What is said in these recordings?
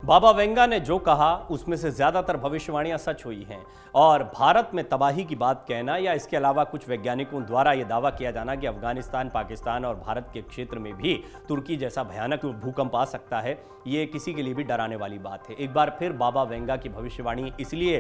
बाबा Venga ने जो कहा उसमें से ज्यादातर भविष्यवाणियां सच हुई हैं और भारत में तबाही की बात कहना या इसके अलावा कुछ वैज्ञानिकों द्वारा यह दावा किया जाना कि अफगानिस्तान, पाकिस्तान और भारत के क्षेत्र में भी तुर्की जैसा भयानक भूकंप आ सकता है, ये किसी के लिए भी डराने वाली बात है। एक बार फिर बाबा वेंगा की भविष्यवाणी इसलिए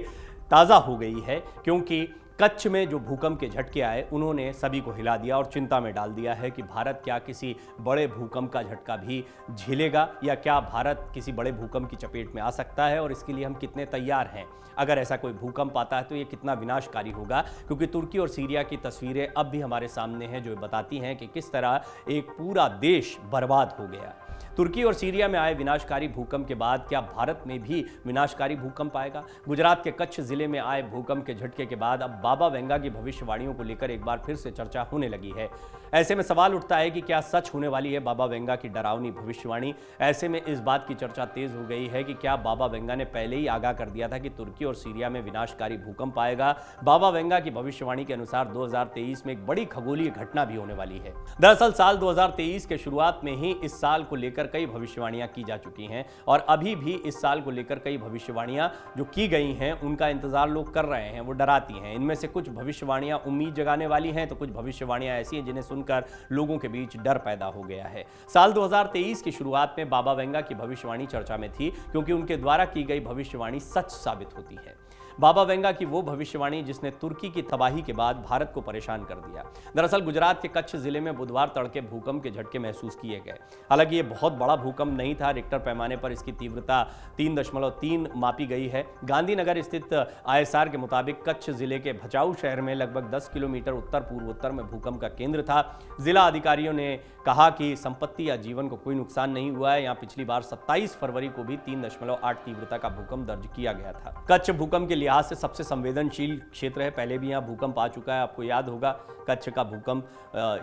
ताज़ा हो गई है क्योंकि कच्छ में जो भूकंप के झटके आए उन्होंने सभी को हिला दिया और चिंता में डाल दिया है कि भारत क्या किसी बड़े भूकंप का झटका भी झेलेगा या क्या भारत किसी बड़े भूकंप की चपेट में आ सकता है और इसके लिए हम कितने तैयार हैं। अगर ऐसा कोई भूकंप आता है तो ये कितना विनाशकारी होगा, क्योंकि तुर्की और सीरिया की तस्वीरें अब भी हमारे सामने हैं जो बताती हैं कि किस तरह एक पूरा देश बर्बाद हो गया। तुर्की और सीरिया में आए विनाशकारी भूकंप के बाद क्या भारत में भी विनाशकारी भूकंप आएगा? गुजरात के कच्छ जिले में आए भूकंप के झटके के बाद अब बाबा वेंगा की भविष्यवाणियों को लेकर एक बार फिर से चर्चा होने लगी है। ऐसे में सवाल उठता है कि क्या सच होने वाली है बाबा वेंगा की डरावनी भविष्यवाणी? ऐसे में इस बात की चर्चा तेज हो गई है कि क्या बाबा वेंगा ने पहले ही आगाह कर दिया था कि तुर्की और सीरिया में विनाशकारी भूकंप आएगा? बाबा वेंगा की भविष्यवाणी के अनुसार 2023 में एक बड़ी खगोलीय घटना भी होने वाली है। दरअसल साल 2023 के शुरुआत में ही इस साल को लेकर कई भविष्यवाणियां की जा चुकी हैं और अभी भी इस साल को लेकर कई भविष्यवाणियां जो की गई हैं उनका इंतजार लोग कर रहे हैं, वो डराती हैं। इनमें से कुछ भविष्यवाणियां उम्मीद जगाने वाली हैं तो कुछ भविष्यवाणियां ऐसी हैं जिन्हें सुनकर लोगों के बीच डर पैदा हो गया है। साल 2023 की शुरुआत में बाबा वेंगा की भविष्यवाणी चर्चा में थी क्योंकि उनके द्वारा की गई भविष्यवाणी सच साबित होती है। बाबा वेंगा की वो भविष्यवाणी जिसने तुर्की की तबाही के बाद भारत को परेशान कर दिया। दरअसल गुजरात के कच्छ जिले में बुधवार तड़के भूकंप के झटके महसूस किए गए। हालांकि ये बहुत बड़ा भूकंप नहीं था, रिक्टर पैमाने पर इसकी तीव्रता 3.3 मापी गई है। गांधीनगर स्थित आईएसआर के मुताबिक कच्छ जिले के भचाऊ शहर में लगभग 10 किलोमीटर उत्तर पूर्वोत्तर में भूकंप का केंद्र था। जिला अधिकारियों ने कहा कि संपत्ति या जीवन को कोई नुकसान नहीं हुआ है। यहाँ पिछली बार 27 फरवरी को भी 3.8 तीव्रता का भूकंप दर्ज किया गया था। कच्छ भूकंप के लिहाज से सबसे संवेदनशील क्षेत्र है। पहले भी यहाँ भूकंप आ चुका है, आपको याद होगा कच्छ का भूकंप,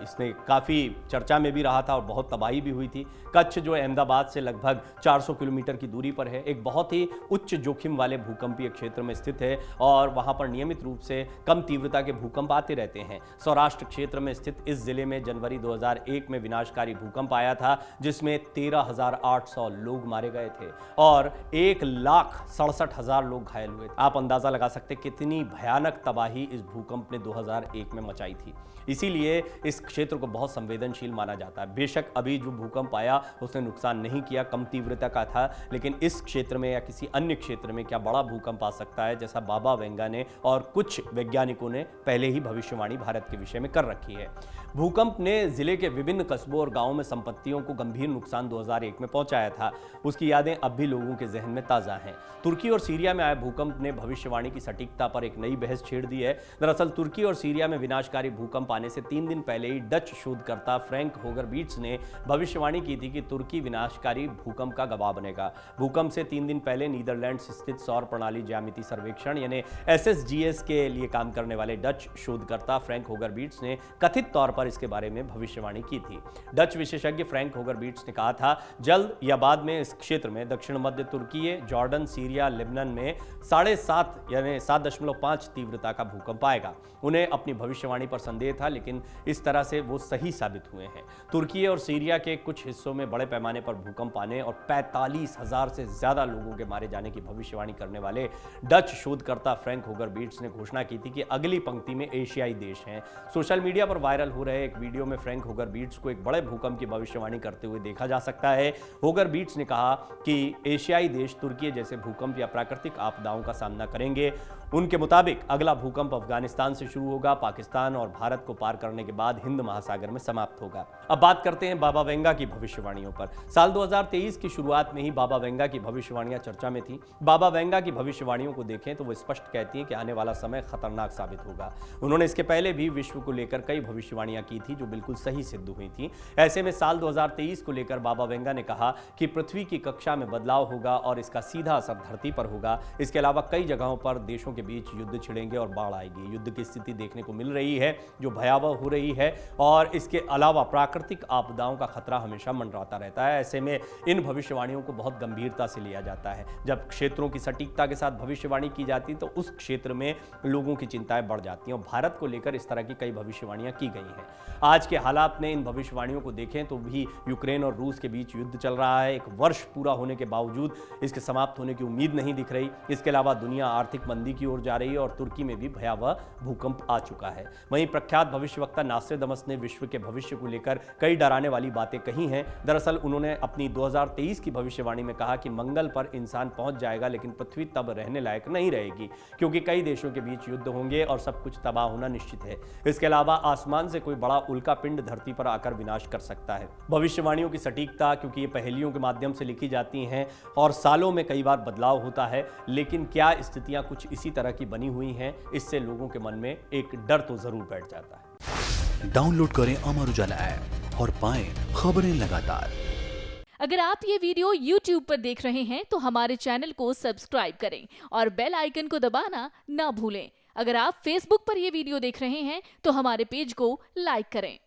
इसने काफ़ी चर्चा में भी रहा था और बहुत तबाही भी हुई थी। कच्छ जो अहमदाबाद से लगभग 400 किलोमीटर की दूरी पर है, एक बहुत ही उच्च जोखिम वाले भूकंपीय क्षेत्र में स्थित है और वहाँ पर नियमित रूप से कम तीव्रता के भूकंप आते रहते हैं। सौराष्ट्र क्षेत्र में स्थित इस जिले में जनवरी 2001 में विनाशकारी भूकंप आया था जिसमें 13,800 लोग मारे गए थे और 1,67,000 लोग घायल हुए थे। आप अंदाजा लगा सकते कितनी भयानक तबाही इस भूकंप ने 2001 में मचाई थी। इसीलिए इस क्षेत्र को बहुत संवेदनशील माना जाता है। बेशक अभी जो भूकंप आया उसने नुकसान नहीं किया, कम तीव्रता का था, लेकिन इस क्षेत्र में या किसी अन्य क्षेत्र में क्या बड़ा भूकंप आ सकता है, जैसा बाबा वेंगा ने और कुछ वैज्ञानिकों ने पहले ही भविष्यवाणी भारत के विषय में कर रखी है। भूकंप ने जिले के विभिन्न कस्बों और गांवों में संपत्तियों को गंभीर नुकसान 2001 में पहुंचाया था। उसकी यादें अब भी लोगों के जहन में ताज़ा हैं। तुर्की और सीरिया में आए भूकंप ने भविष्यवाणी की सटीकता पर एक नई बहस छेड़ दी है। दरअसल तुर्की और सीरिया में विनाशकारी भूकंप आने से 3 दिन पहले ही डच शोधकर्ता फ्रैंक होगर बीट्स ने भविष्यवाणी की थी कि तुर्की विनाशकारी भूकंप का गवाह बनेगा। भूकंप से 3 दिन पहले नीदरलैंड्स स्थित सौर प्रणाली ज्यामिति सर्वेक्षण यानी SSGS के लिए काम करने वाले डच शोधकर्ता फ्रैंक होगर बीट्स ने कथित तौर पर इसके बारे में भविष्यवाणी की थी। डच विशेषज्ञ फ्रैंक होगर बीट्स ने कहा था जल्द या बाद में इस क्षेत्र में दक्षिण मध्य तुर्की, जॉर्डन, सीरिया, लेबनान में 7.5 यानी 7.5 तीव्रता का भूकंप आएगा। उन्हें अपनी भविष्यवाणी पर संदेह था, लेकिन इस तरह से वो सही साबित हुए हैं। तुर्की और सीरिया के कुछ हिस्सों में बड़े पैमाने पर भूकंप आने और 45,000 से ज्यादा लोगों के मारे जाने की भविष्यवाणी करने वाले डच शोधकर्ता फ्रैंक होगर बीट्स ने घोषणा की थी कि अगली पंक्ति में एशियाई देश हैं। सोशल मीडिया पर वायरल हो रहे एक वीडियो में फ्रैंक होगर बीट्स को एक बड़े भूकंप की भविष्यवाणी करते हुए देखा जा सकता है। होगर बीट्स ने कहा कि एशियाई देश तुर्की जैसे भूकंप या प्राकृतिक आपदाओं का सामना करेंगे। उनके मुताबिक अगला भूकंप अफगानिस्तान से शुरू होगा, पाकिस्तान और भारत को पार करने के बाद हिंद महासागर में समाप्त होगा। अब बात करते हैं बाबा वेंगा की भविष्यवाणियों पर। साल 2023 की शुरुआत में ही बाबा वेंगा की भविष्यवाणियां चर्चा में थी। बाबा वेंगा की भविष्यवाणियों को देखें तो वो स्पष्ट कहती हैं कि आने वाला समय खतरनाक साबित होगा। उन्होंने इसके पहले भी विश्व को लेकर कई भविष्यवाणियां की थी जो बिल्कुल सही सिद्ध हुई थी। ऐसे में साल 2023 को लेकर बाबा वेंगा ने कहा कि पृथ्वी की कक्षा में बदलाव होगा और इसका सीधा असर धरती पर होगा। इसके अलावा कई जगहों पर देशों के बीच युद्ध छिड़ेंगे और बाढ़ आएगी। युद्ध की स्थिति देखने को मिल रही है जो भयावह हो रही है, और इसके अलावा प्राकृतिक आपदाओं का खतरा हमेशा मंडराता रहता है। ऐसे में इन भविष्यवाणियों को बहुत गंभीरता से लिया जाता है। जब क्षेत्रों की सटीकता के साथ भविष्यवाणी की जाती है तो उस क्षेत्र में लोगों की चिंताएं बढ़ जाती हैं, और भारत को लेकर इस तरह की कई भविष्यवाणियां की गई हैं। आज के हालात में इन भविष्यवाणियों को देखें तो भी यूक्रेन और रूस के बीच युद्ध चल रहा है। 1 वर्ष पूरा होने के बावजूद इसके समाप्त होने की उम्मीद नहीं दिख रही। इसके अलावा दुनिया आर्थिक मंदी की ओर जा रही है और तुर्की में भी भयावह भूकंप आ चुका है। वहीं प्रख्यात भविष्यवक्ता नास्ट्रेडमस ने विश्व के भविष्य को लेकर कई डराने वाली बातें कही हैं। दरअसल उन्होंने अपनी 2023 की भविष्यवाणी में कहा कि मंगल पर इंसान पहुंच जाएगा, लेकिन पृथ्वी तब रहने लायक नहीं रहेगी, क्योंकि कई देशों के बीच युद्ध होंगे और सब कुछ तबाह होना निश्चित है। इसके अलावा आसमान से कोई बड़ा उल्का पिंड धरती पर आकर विनाश कर सकता है। भविष्यवाणियों की सटीकता, क्योंकि ये पहेलियों के माध्यम से लिखी जाती हैं और सालों में कई बार बदलाव होता है, लेकिन क्या स्थितियां कुछ इसी तरह की बनी हुई हैं, इससे लोगों के मन में एक डर तो जरूर बैठ जाता है। डाउनलोड करें अमर उजाला ऐप और पाएं खबरें लगातार। अगर आप ये वीडियो YouTube पर देख रहे हैं तो हमारे चैनल को सब्सक्राइब करें और बेल आइकन को दबाना ना भूलें। अगर आप Facebook पर ये वीडियो देख रहे हैं तो हमारे पेज को लाइक करें।